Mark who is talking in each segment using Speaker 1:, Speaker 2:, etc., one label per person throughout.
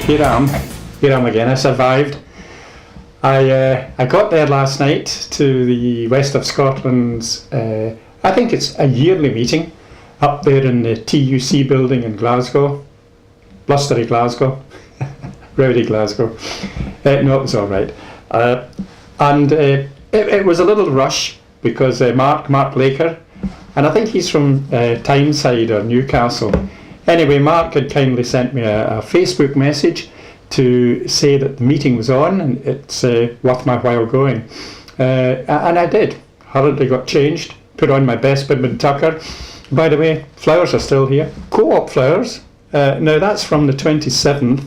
Speaker 1: Here I am again. I survived. I got there last night to the West of Scotland's, I think it's a yearly meeting, up there in the TUC building in Glasgow. Blustery Glasgow. Rowdy Glasgow. No, it was alright. And it was a little rush because Mark Laker, and I think he's from Tyneside or Newcastle. Anyway, Mark had kindly sent me a Facebook message to say that the meeting was on and it's worth my while going. And I did. Hurriedly got changed, put on my best Bidman tucker. By the way, flowers are still here. Co-op flowers. Now that's from the 27th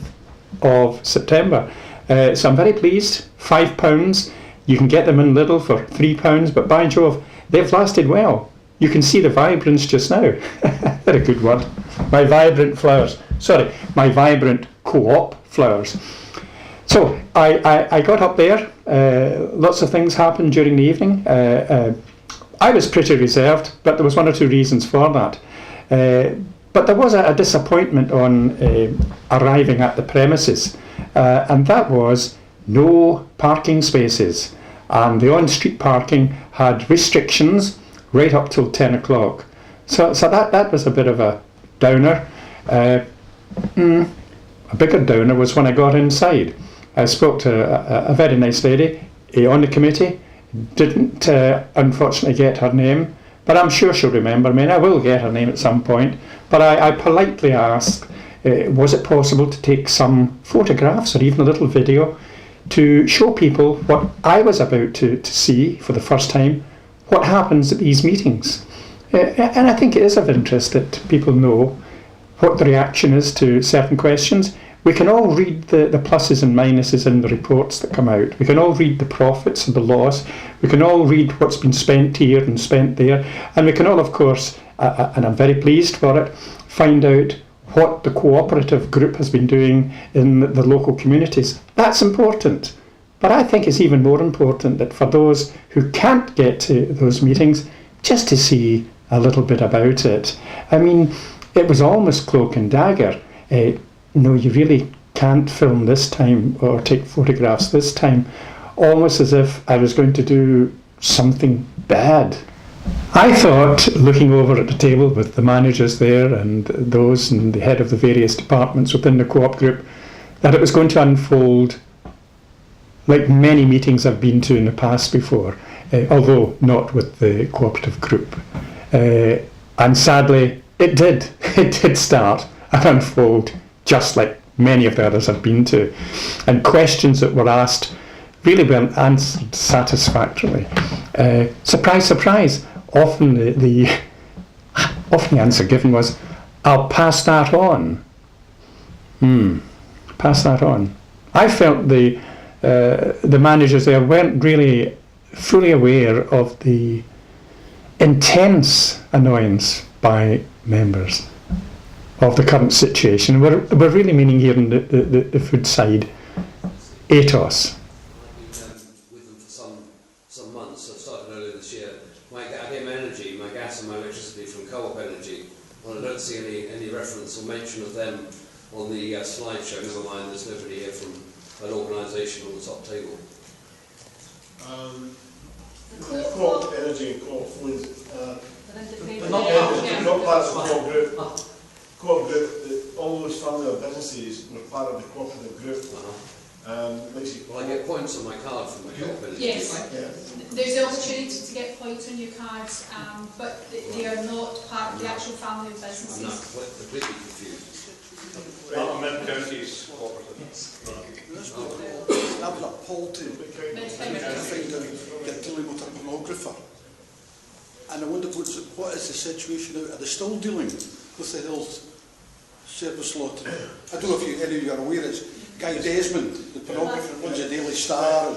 Speaker 1: of September. So I'm very pleased. £5. You can get them in Lidl for £3, but by Jove, they've lasted well. You can see the vibrance just now. They're a good word. My vibrant flowers. Sorry, my vibrant co-op flowers. So I got up there. Lots of things happened during the evening. I was pretty reserved, but there was one or two reasons for that. But there was a disappointment on arriving at the premises, and that was no parking spaces. And the on-street parking had restrictions right up till 10 o'clock. So that was a bit of a downer. A bigger downer was when I got inside. I spoke to a very nice lady on the committee. Didn't unfortunately get her name, but I'm sure she'll remember me, and I will get her name at some point. But I politely asked, was it possible to take some photographs or even a little video to show people what I was about to see for the first time, what happens at these meetings. And I think it is of interest that people know what the reaction is to certain questions. We can all read the pluses and minuses in the reports that come out. We can all read the profits and the loss. We can all read what's been spent here and spent there. And we can all, of course, and I'm very pleased for it, find out what the cooperative group has been doing in the local communities. That's important. But I think it's even more important that for those who can't get to those meetings, just to see a little bit about it. I mean, it was almost cloak and dagger. No, you really can't film this time or take photographs this time. Almost as if I was going to do something bad. I thought, looking over at the table with the managers there and those and the head of the various departments within the co-op group, that it was going to unfold like many meetings I've been to in the past before, although not with the cooperative group. And sadly, it did. It did start and unfold just like many of the others I've been to. And questions that were asked really weren't answered satisfactorily. Surprise, surprise. Often the answer given was, I'll pass that on. Pass that on. I felt the managers there weren't really fully aware of the intense annoyance by members of the current situation. We're really meaning here in the food side, ATOS.
Speaker 2: With them for some months. So I started earlier this year. I get my energy, my gas and my electricity from Co-operative, and I don't see any reference or mention of them on the slideshow. Never mind, there's nobody here from an organisation on the top table.
Speaker 3: Co-op energy and co-op food.
Speaker 4: They're
Speaker 3: not part of the co-op group. Co-op group, all those family-owned businesses were part of the cooperative group.
Speaker 2: Well, I get points on my card from the co-op energy.
Speaker 4: Yes,
Speaker 3: Yeah.
Speaker 4: there's the opportunity to get points on your cards, but they are not part of the actual family of
Speaker 2: I'm
Speaker 4: businesses.
Speaker 2: not completely confused.
Speaker 3: Mid-counties cooperative.
Speaker 5: That was a poll to find out, get dealing with a pornographer. And I wondered what is the situation now? Are they still dealing with the health service law? I don't know if any of you are aware, it's Guy Desmond, the pornographer, runs the Daily Star and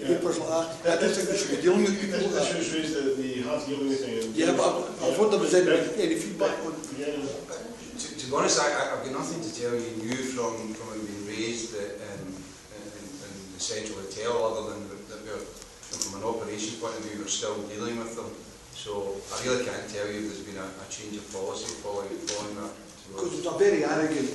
Speaker 5: papers like that. I don't think we should be dealing with people like that.
Speaker 3: Issues raised that they have dealing with it.
Speaker 5: Yeah, but I wonder if there's any feedback on it.
Speaker 3: Yeah.
Speaker 6: To be honest, I've got nothing to tell you new from it being raised in the centrally tell, other than that we're, from an operation point of view, we're still dealing with them. So I really can't tell you if there's been a change of policy following that.
Speaker 5: Because it was a very arrogant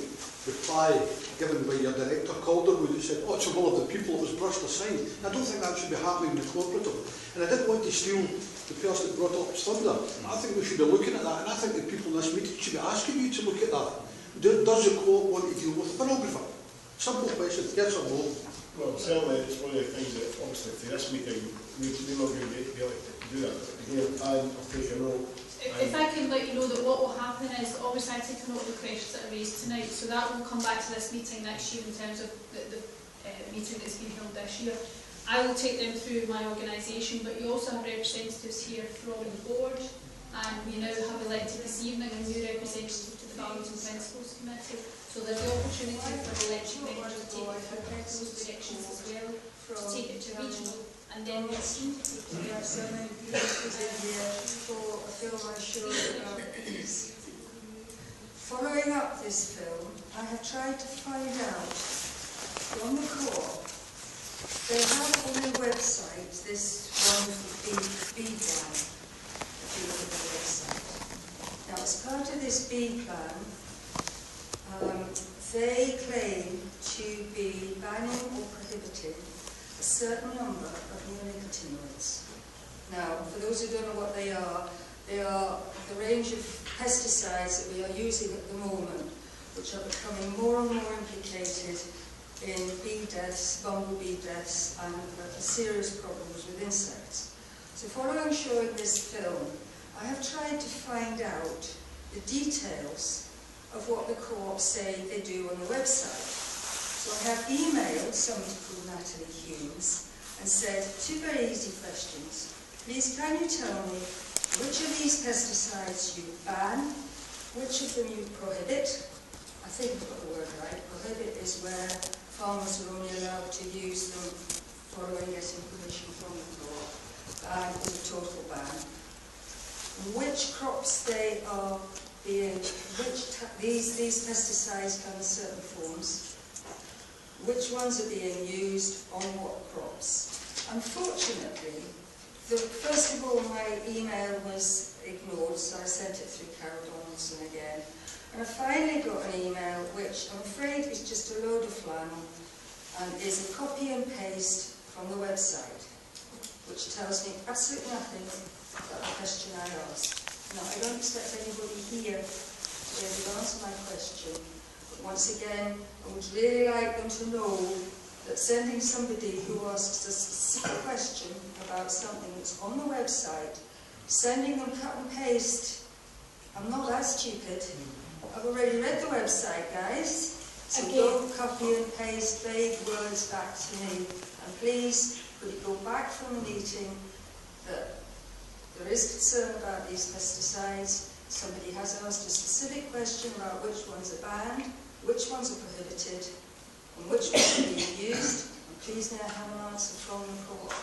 Speaker 5: reply given by your director, Calderwood, that said, oh, it's a will of the people, it was brushed aside. I don't think that should be happening in the cooperative. And I didn't want to steal the person that brought up thunder. I think we should be looking at that, and I think the people in this meeting should be asking you to look at that. Does the co-op want to deal with a pornographer? Simple question, yes or no?
Speaker 3: Well, certainly it's one of the things that, obviously, for this meeting, we're not going to be able to do that. Again, I'll take a note.
Speaker 4: If I can let you know that what will happen is, obviously I take a note of the questions that are raised tonight, so that will come back to this meeting next year in terms of the meeting that's been held this year. I will take them through my organisation, but you also have representatives here from the board, and we now have elected this evening a new representative to the Values and Principles Committee, so there's the opportunity for the elected members to take it through those directions as well, to take it to regional, and then we'll see.
Speaker 7: There are so many people in here for a film I showed about this. Following up this film, I have tried to find out from the co-op. They have on their website this wonderful B plan, if you look at the website. Now, as part of this B plan, they claim to be banning or prohibiting a certain number of neonicotinoids. Now, for those who don't know what they are the range of pesticides that we are using at the moment, which are becoming more and more implicated in bee deaths, bumblebee deaths, and serious problems with insects. So following showing this film, I have tried to find out the details of what the co-op say they do on the website. So I have emailed somebody called Natalie Humes and said, two very easy questions. Please, can you tell me which of these pesticides you ban, which of them you prohibit? I think I've got the word right. Prohibit is where farmers are only allowed to use them following getting permission from the co-op. Ban is a total ban. Which crops they are being, these pesticides come in certain forms, which ones are being used on what crops. Unfortunately, first of all, my email was ignored, so I sent it through Carol Donaldson again. And I finally got an email which I'm afraid is just a load of flannel and is a copy and paste from the website, which tells me absolutely nothing about the question I asked. Now, I don't expect anybody here to be able to answer my question, but once again, I would really like them to know that sending somebody who asks a specific question about something that's on the website, sending them cut and paste, I'm not that stupid. I've already read the website, guys. So don't copy and paste vague words back to me. And please, could it go back from the meeting that there is concern about these pesticides. Somebody has asked a specific question about which ones are banned, which ones are prohibited, and which ones are being used. And please may I have an answer from the co-op.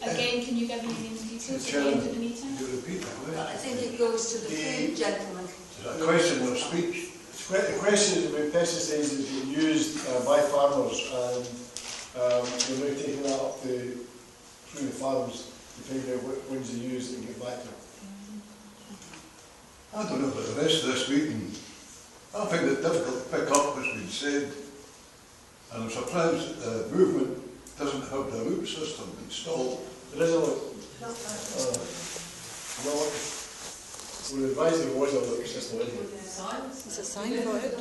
Speaker 4: Again, can you give me any details at the end of the meeting?
Speaker 8: You repeat that, will you?
Speaker 7: I think it goes to the food gentleman.
Speaker 8: Is that a question or a speech?
Speaker 3: The question is about pesticides that are used by farmers, and we're now taking that up through the farms to find out what ones they use and get back to them.
Speaker 8: I don't know about the rest of this meeting. I find it difficult to pick up what's been said, and I'm surprised that the movement doesn't have the loop system installed.
Speaker 3: There is a look. We're advised there was a look system in here.
Speaker 9: There's a sign about it.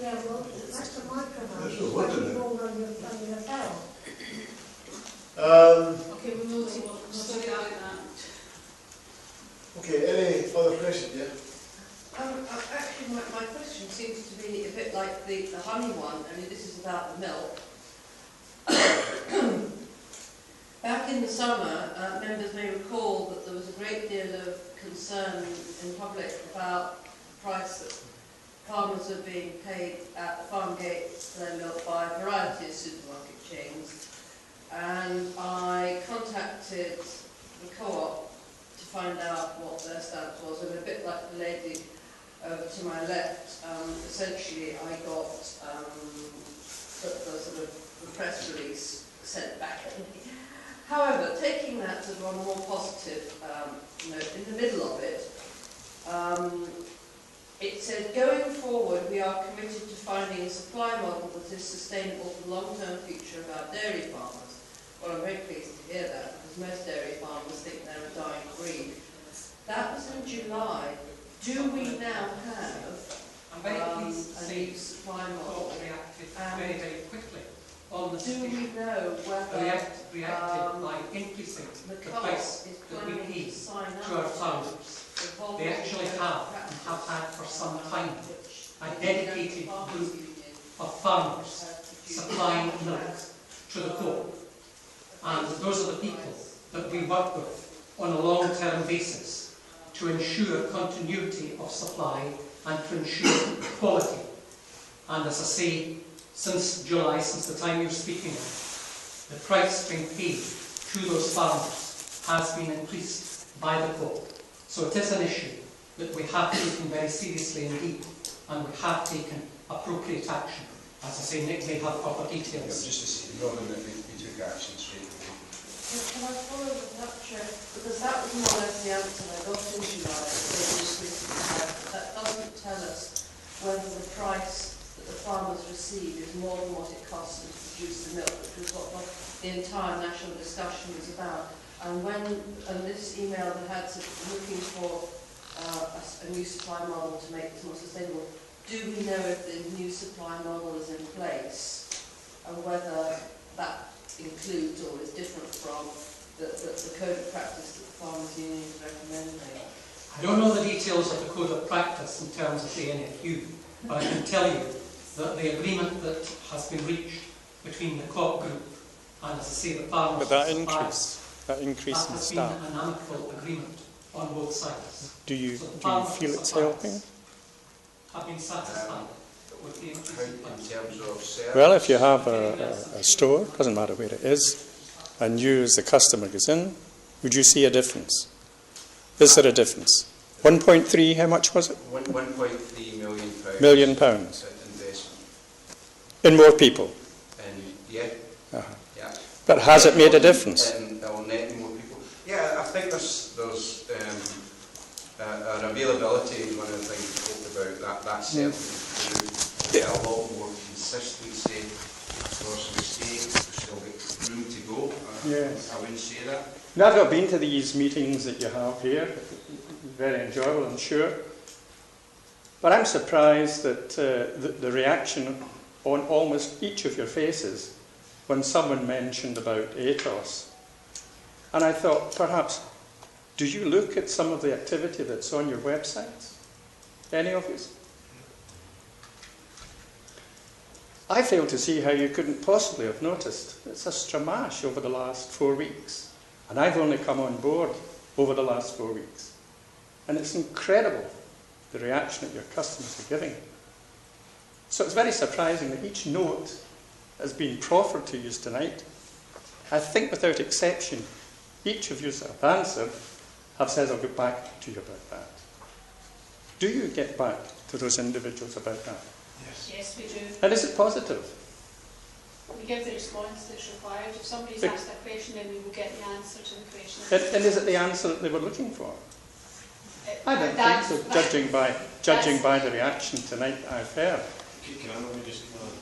Speaker 10: Yeah, well, that's the microphone.
Speaker 8: There's no word in it.
Speaker 4: Okay, we'll know sorry about that.
Speaker 3: Okay, any other questions? Yeah.
Speaker 11: Actually, my question seems to be a bit like the honey one, only this is about the milk. Back in the summer, members may recall that there was a great deal of concern in public about the price that farmers are being paid at the farm gates for their milk by a variety of supermarket chains. And I contacted the co-op to find out what their stance was, and a bit like the lady over to my left, essentially I got the sort of the press release sent back at me. However, taking that to on a more positive note, in the middle of it, it said, going forward, we are committed to finding a supply model that is sustainable for the long-term future of our dairy farmers. Well, I'm very pleased to hear that, because most dairy farmers think they're a dying breed. That was in July. Do we now have a new supply model?
Speaker 12: Very, very quickly on the
Speaker 11: Do we know whether
Speaker 12: reacted by increasing
Speaker 11: the
Speaker 12: the price
Speaker 11: is
Speaker 12: that we
Speaker 11: planning
Speaker 12: pay
Speaker 11: to sign up
Speaker 12: to our farmers? They actually have, and have had for some time, a dedicated group of farmers supplying milk to the co-op. And those are the people that we work with on a long-term basis to ensure continuity of supply and to ensure quality. And as I say, since July, since the time you're speaking of, the price being paid to those farmers has been increased by the co-op. So it is an issue that we have taken very seriously indeed, and we have taken appropriate action. As I say, Nick may have proper details.
Speaker 6: Just to say, Robin, that we took action straight away.
Speaker 11: Can I follow with that, Chair? Because that was more or less the answer I got in July. That doesn't tell us whether the price that the farmers receive is more than what it costs them to produce the milk, which was what the entire national discussion was about. And this email that had to looking for a new supply model to make this more sustainable, do we know if the new supply model is in place and whether that includes or is different from the code of practice that the Farmers Union is recommending?
Speaker 12: I don't know the details of the code of practice in terms of the NFU, but I can tell you that the agreement that has been reached between the co-op group and, as I say, the farmers...
Speaker 1: But that increase in
Speaker 12: has
Speaker 1: staff,
Speaker 12: been an amicable agreement on both sides.
Speaker 1: do you
Speaker 12: farmers
Speaker 1: feel
Speaker 12: and
Speaker 1: it's
Speaker 12: suppliers
Speaker 1: helping?
Speaker 12: Have been satisfied with the increase in price.
Speaker 6: In terms of service,
Speaker 1: Well, if you have a store, doesn't matter where it is, and you as the customer goes in, would you see a difference? Is there a difference? 1.3, how much was it?
Speaker 6: 1.3 million pounds.
Speaker 1: Million pounds.
Speaker 6: Investment.
Speaker 1: In more people?
Speaker 6: And yeah.
Speaker 1: Uh-huh.
Speaker 6: Yeah.
Speaker 1: But has it made a difference?
Speaker 6: And it'll net more people. Yeah, I think there's an availability is one of the things we talked about. That certainly a lot more consistency for some states. There's still got room to go.
Speaker 1: Yes.
Speaker 6: I wouldn't say that.
Speaker 1: Now, I've not been to these meetings that you have here. Very enjoyable, I'm sure. But I'm surprised that the reaction on almost each of your faces when someone mentioned about ATOS. And I thought, perhaps, do you look at some of the activity that's on your websites? Any of you? I fail to see how you couldn't possibly have noticed. It's a stramash over the last 4 weeks. And I've only come on board over the last 4 weeks. And it's incredible, the reaction that your customers are giving. So it's very surprising that each note has been proffered to you tonight. I think without exception, each of you have answered, have said, I'll get back to you about that. Do you get back to those individuals about that?
Speaker 3: Yes.
Speaker 4: Yes, we do.
Speaker 1: And is it positive?
Speaker 4: We give the response that's required. If somebody's asked a question, then we will get the answer to the question.
Speaker 1: And is it the answer that they were looking for? I don't think so, judging by the reaction tonight I've heard.
Speaker 13: Can I maybe just come on?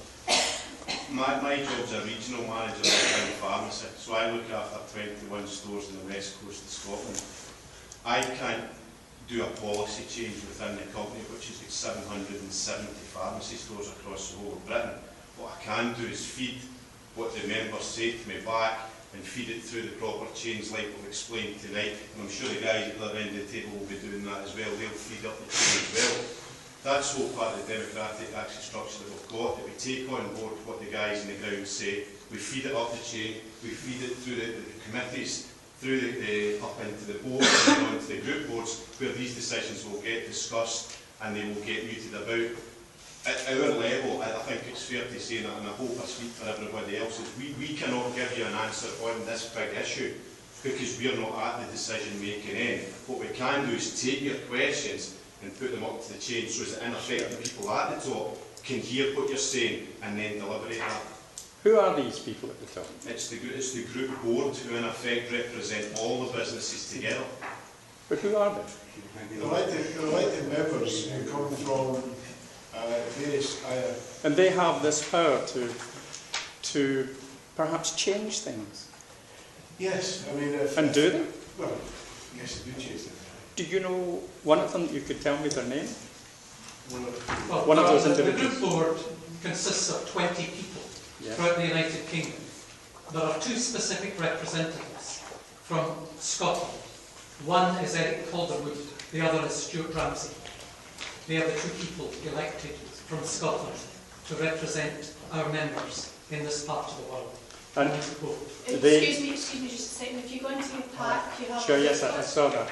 Speaker 13: My job's a regional manager of a pharmacy, so I look after 21 stores on the west coast of Scotland. I can't do a policy change within the company, which is like 770 pharmacy stores across the whole of Britain. What I can do is feed what the members say to me back and feed it through the proper chains like we've explained tonight. And I'm sure the guys at the other end of the table will be doing that as well. They'll feed up the chain as well. That's all part of the democratic action structure that we've got, that we take on board what the guys on the ground say, we feed it up the chain, we feed it through the committees, through up into the board and on to the group boards, where these decisions will get discussed and they will get mooted about. At our level, I think it's fair to say, and I hope I speak for everybody else, is we cannot give you an answer on this big issue because we're not at the decision-making end. What we can do is take your questions and put them up to the chain so that in effect the people at the top can hear what you're saying and then deliberate that.
Speaker 1: Who are these people at the top?
Speaker 13: It's the group board who in effect represent all the businesses together.
Speaker 1: But who are they?
Speaker 3: They're elected members who come from various
Speaker 1: And they have this power to perhaps change things.
Speaker 3: Yes, I mean...
Speaker 1: And do they?
Speaker 3: Well, yes, they do change things.
Speaker 1: Do you know one of them? You could tell me their name?
Speaker 12: Well,
Speaker 1: One of those
Speaker 12: the
Speaker 1: individuals.
Speaker 12: group board consists of 20 people throughout the United Kingdom. There are 2 specific representatives from Scotland. One is Eric Calderwood, the other is Stuart Ramsey. They are the 2 people elected from Scotland to represent our members in this part of the world.
Speaker 1: And
Speaker 4: excuse me, just a second. If you go into your pack, you have...
Speaker 1: Sure, yes, I saw that.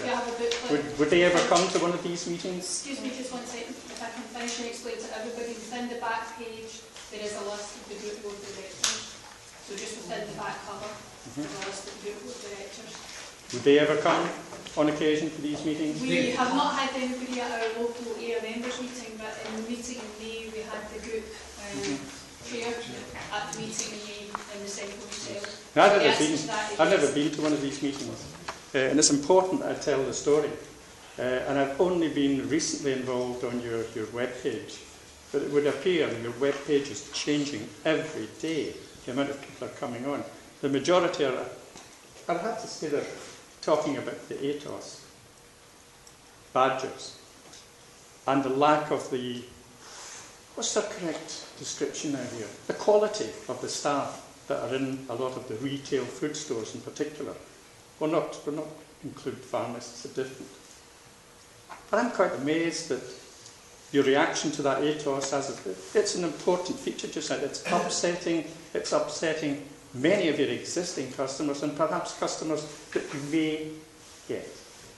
Speaker 4: You have a booklet.
Speaker 1: Would they ever come to one of these meetings?
Speaker 4: Excuse me, just 1 second. If I can finish and explain to everybody, within the back page, there is a list of the group board directors. So just within the back cover, there's a list of the group board directors.
Speaker 1: Would they ever come on occasion to these meetings?
Speaker 4: We have not had anybody at our local area members meeting, but in the meeting in May, we had the group chair at the meeting in May in the central cell.
Speaker 1: I've never been to one of these meetings. And it's important that I tell the story. And I've only been recently involved on your web page. But it would appear your web page is changing every day, the amount of people are coming on. The majority are, I'd have to say, they're talking about the ATOS badges and the lack of the, what's the correct description now here? The quality of the staff that are in a lot of the retail food stores in particular. We'll not include pharmacists, are different. But I'm quite amazed that your reaction to that ATOS, it's an important feature just now. It's upsetting many of your existing customers and perhaps customers that you may get.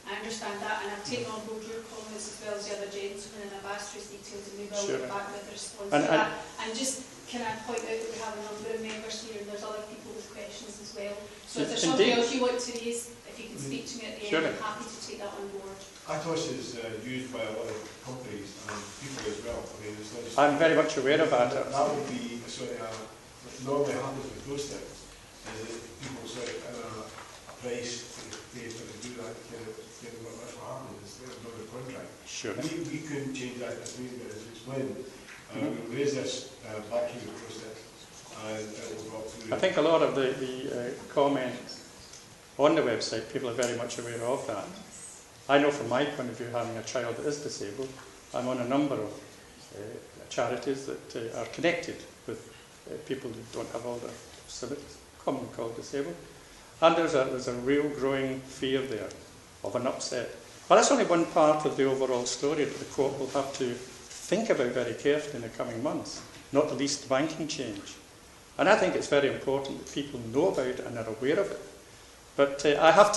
Speaker 4: I understand that, and I've taken on board your comments as well as the other gentlemen, and I've asked for his details, and we will get back with a response to that. And just can I point out that we have a number of members here, and there's other people with questions as well. So if there's something else you want to raise, if you can speak to me at the end, I'm happy to take that on board.
Speaker 3: ATOS is used by a lot of companies and people as well. I mean, it's not just
Speaker 1: I'm very much aware of that.
Speaker 3: That would be what normally happens with those things, is that people sort of in a price to pay for to do that, get what happens, it's not a contract.
Speaker 1: Sure.
Speaker 3: We couldn't change that as we explained. We'll raise this back in the process and it will go through.
Speaker 1: I think a lot of the comments on the website, people are very much aware of that. I know from my point of view, having a child that is disabled, I'm on a number of charities that are connected with people who don't have all the facilities, commonly called disabled. And there's a real growing fear there of an upset. But that's only one part of the overall story that the court will have to think about very carefully in the coming months, not the least the banking change. And I think it's very important that people know about it and are aware of it. But I have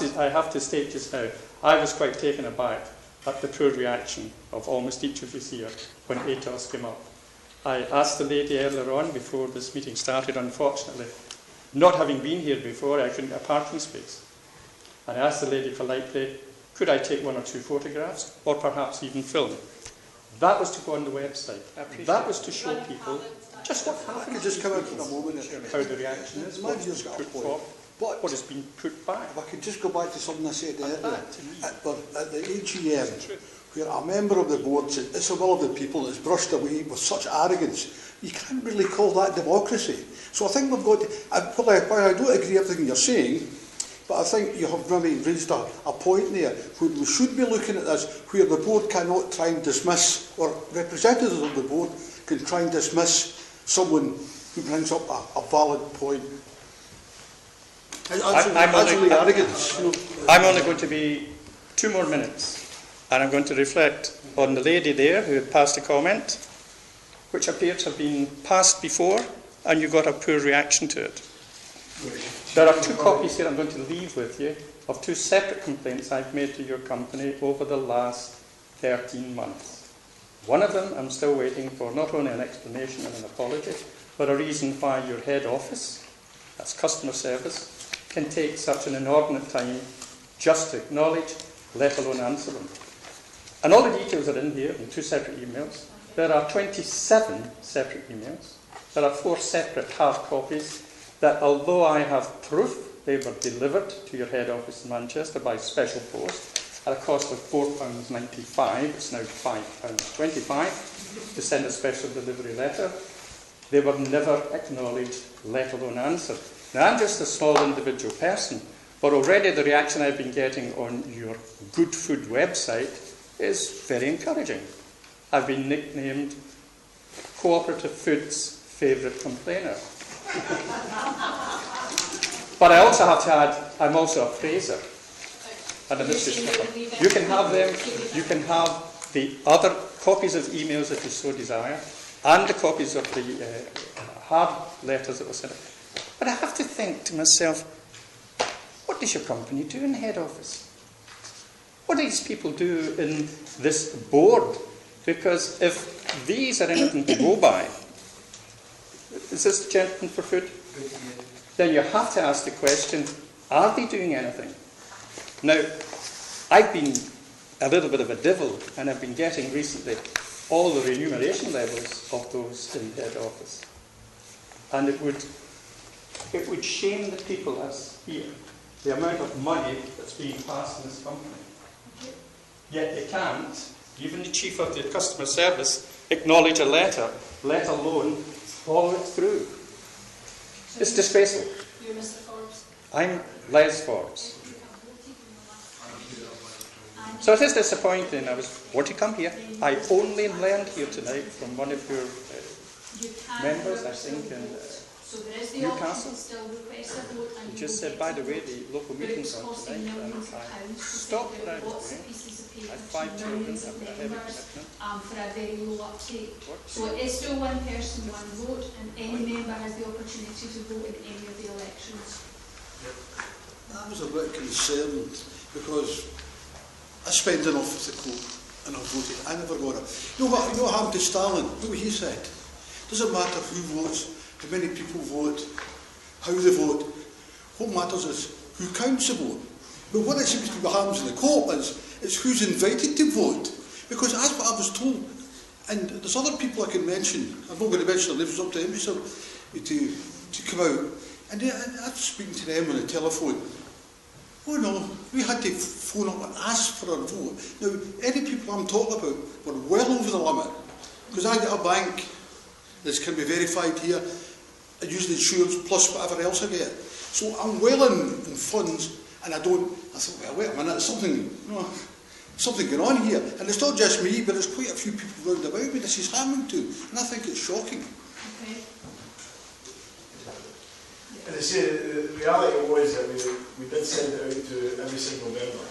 Speaker 1: to state just now, I was quite taken aback at the poor reaction of almost each of us here when ATOS came up. I asked the lady earlier on before this meeting started, unfortunately, not having been here before, I couldn't get a parking space. And I asked the lady politely, could I take 1 or 2 photographs, or perhaps even film? That was to go on the website. That was to show people just what happened.
Speaker 5: I could just come in for a moment.
Speaker 1: How the reaction is, what's been put forward, what has been put back.
Speaker 5: If I could just go back to something I said earlier, at the AGM, where a member of the board said, it's the will of the people, it's brushed away with such arrogance. You can't really call that democracy. So I think we've got to, while I don't agree with everything you're saying, but I think you have maybe raised a point there where we should be looking at this, where the board cannot try and dismiss, or representatives of the board can try and dismiss someone who brings up a valid point.
Speaker 1: I'm only going to be 2 more minutes, and I'm going to reflect on the lady there who had passed a comment, which appears to have been passed before, and you got a poor reaction to it. There are 2 copies here I'm going to leave with you of 2 separate complaints I've made to your company over the last 13 months. One of them I'm still waiting for not only an explanation and an apology, but a reason why your head office, that's customer service, can take such an inordinate time just to acknowledge, let alone answer them. And all the details are in here in 2 separate emails. There are 27 separate emails. There are 4 separate hard copies that, although I have proof they were delivered to your head office in Manchester by special post at a cost of £4.95, it's now £5.25 to send a special delivery letter. They were never acknowledged, let alone answered. Now, I'm just a small individual person, but already the reaction I've been getting on your Good Food website is very encouraging. I've been nicknamed Co-operative Food's favourite complainer. But I also have to add, I'm also a praiser. And you can have them, you can have the other copies of emails if you so desire, and the copies of the hard letters that were sent. But I have to think to myself, what does your company do in the head office? What do these people do in this board? Because if these are anything to go by, is this the gentleman for food? Then you have to ask the question, are they doing anything? Now, I've been a little bit of a devil, and I've been getting recently all the remuneration levels of those in head office. And it would shame the people as here, the amount of money that's being passed in this company. Yet they can't, even the chief of the customer service, acknowledge a letter, let alone follow it through.
Speaker 4: So
Speaker 1: It's disgraceful.
Speaker 4: You're Mr. Forbes.
Speaker 1: I'm Les Forbes. So it is disappointing. I was born to come here. I only learned here tonight from one of your members, I think, in
Speaker 4: So there is the
Speaker 1: Newcastle.
Speaker 4: option to still request a vote, and
Speaker 1: He just said, by the way, the local meeting's on
Speaker 4: costing
Speaker 1: tonight.
Speaker 4: millions of
Speaker 1: I
Speaker 4: pounds to
Speaker 1: stopped
Speaker 4: send
Speaker 1: what I
Speaker 4: out
Speaker 1: was
Speaker 4: lots of
Speaker 1: doing.
Speaker 4: pieces of
Speaker 1: I
Speaker 4: paper
Speaker 1: have
Speaker 4: to
Speaker 1: 5 children.
Speaker 4: millions of
Speaker 1: I've got a heavy
Speaker 4: members
Speaker 1: commitment.
Speaker 4: for a very low uptake.
Speaker 1: What?
Speaker 4: So it is still one person, one vote, and any member has the opportunity to vote in any of the elections.
Speaker 5: I was a bit concerned because I spent enough with the court and I voted. I never got it. You know what happened to Stalin? You know what he said? Doesn't matter who votes, how many people vote, how they vote. What matters is who counts the vote. But what it seems to be happens in the co-op is who's invited to vote. Because that's what I was told. And there's other people I can mention. I'm not going to mention their names, it's up to them to come out. And I'm speaking to them on the telephone. Oh no, we had to phone up and ask for a vote. Now, any people I'm talking about were well over the limit. Because I get a bank that can be verified here, I use the insurance plus whatever else I get. So I'm well in funds, and I thought, well, wait a minute, something going on here. And it's not just me, but there's quite a few people round about me this is happening to. And I think it's shocking.
Speaker 4: Okay.
Speaker 3: And I say, the reality was that we did send it out to every single member.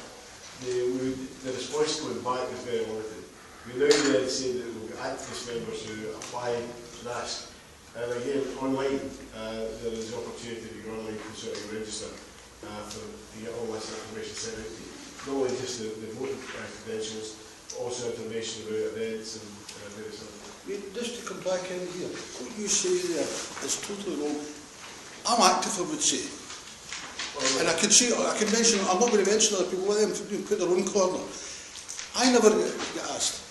Speaker 3: The response going back was very limited. We now then say that we've got activist members who apply and ask. And again, online, there is the opportunity to go online and sort of register to get all this information sent out to you. Not only just the voting credentials, but also information about events and various other things.
Speaker 5: Just to come back in here, what you say there is totally wrong. I'm active, I would say. And I can mention, I'm not going to mention other people, let them put their own corner. I never get asked.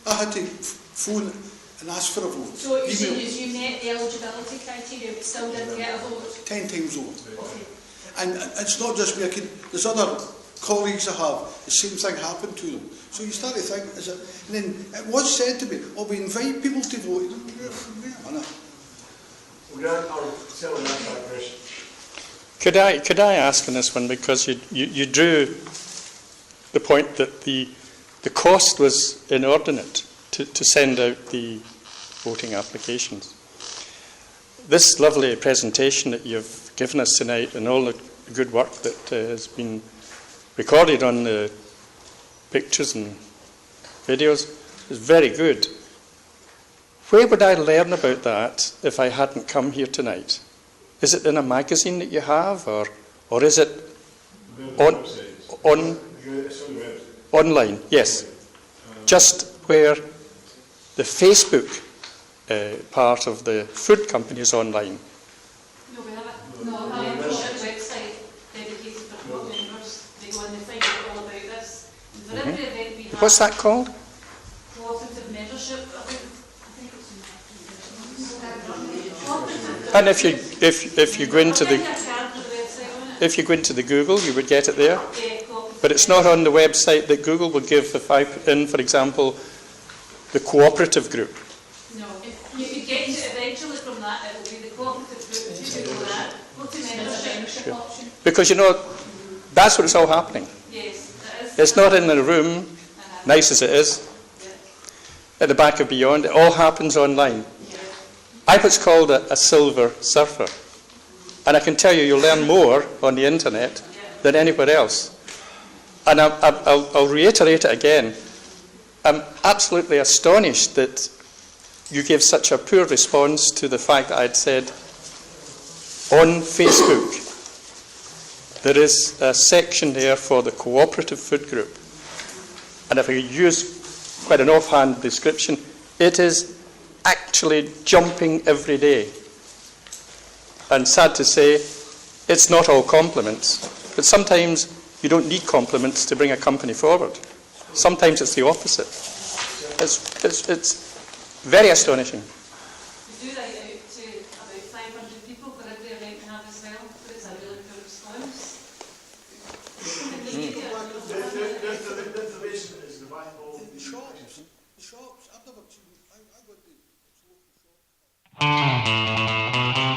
Speaker 5: I had to phone and ask for a vote.
Speaker 4: So what you're saying is you met the eligibility criteria but still didn't get a vote?
Speaker 5: 10 times over.
Speaker 4: Okay.
Speaker 5: And it's not just me, there's other colleagues I have, the same thing happened to them. So you start to think, and then it was said to me, oh, we invite people to vote.
Speaker 3: I'll tell them that question.
Speaker 1: Could I ask on this one, because you drew the point that the cost was inordinate to send out the voting applications. This lovely presentation that you've given us tonight and all the good work that has been recorded on the pictures and videos is very good. Where would I learn about that if I hadn't come here tonight? Is it in a magazine that you have, or is it online? Yes. Just where the Facebook part of the food company is online.
Speaker 4: No, we have a membership website dedicated for club members. They go and they find out all about this. And for every event we have,
Speaker 1: What's that called?
Speaker 4: Co-operative membership. I think it's
Speaker 1: And if you go into the Google, you would get it there. But it's not on the website that Google would give if I put in, for example, the cooperative group.
Speaker 4: No, you could get it eventually from that. It will be the cooperative group. If you go that, go to membership option.
Speaker 1: Because that's what it's all happening.
Speaker 4: Yes, it is.
Speaker 1: It's not in the room, nice as it is, at the back of Beyond. It all happens online. I have what's called a silver surfer. And I can tell you, you'll learn more on the internet than anywhere else. And I'll reiterate it again. I'm absolutely astonished that you gave such a poor response to the fact that I'd said on Facebook there is a section there for the cooperative food group. And if I use quite an offhand description, it is actually jumping every day. And sad to say, it's not all compliments, but sometimes you don't need compliments to bring a company forward. Sometimes it's the opposite. It's very astonishing.
Speaker 4: We do that out to about 500 people for every event we have as well, but it's a really good response.
Speaker 3: The information is the backbone.
Speaker 5: The shops, I've never seen, I went to the local shop.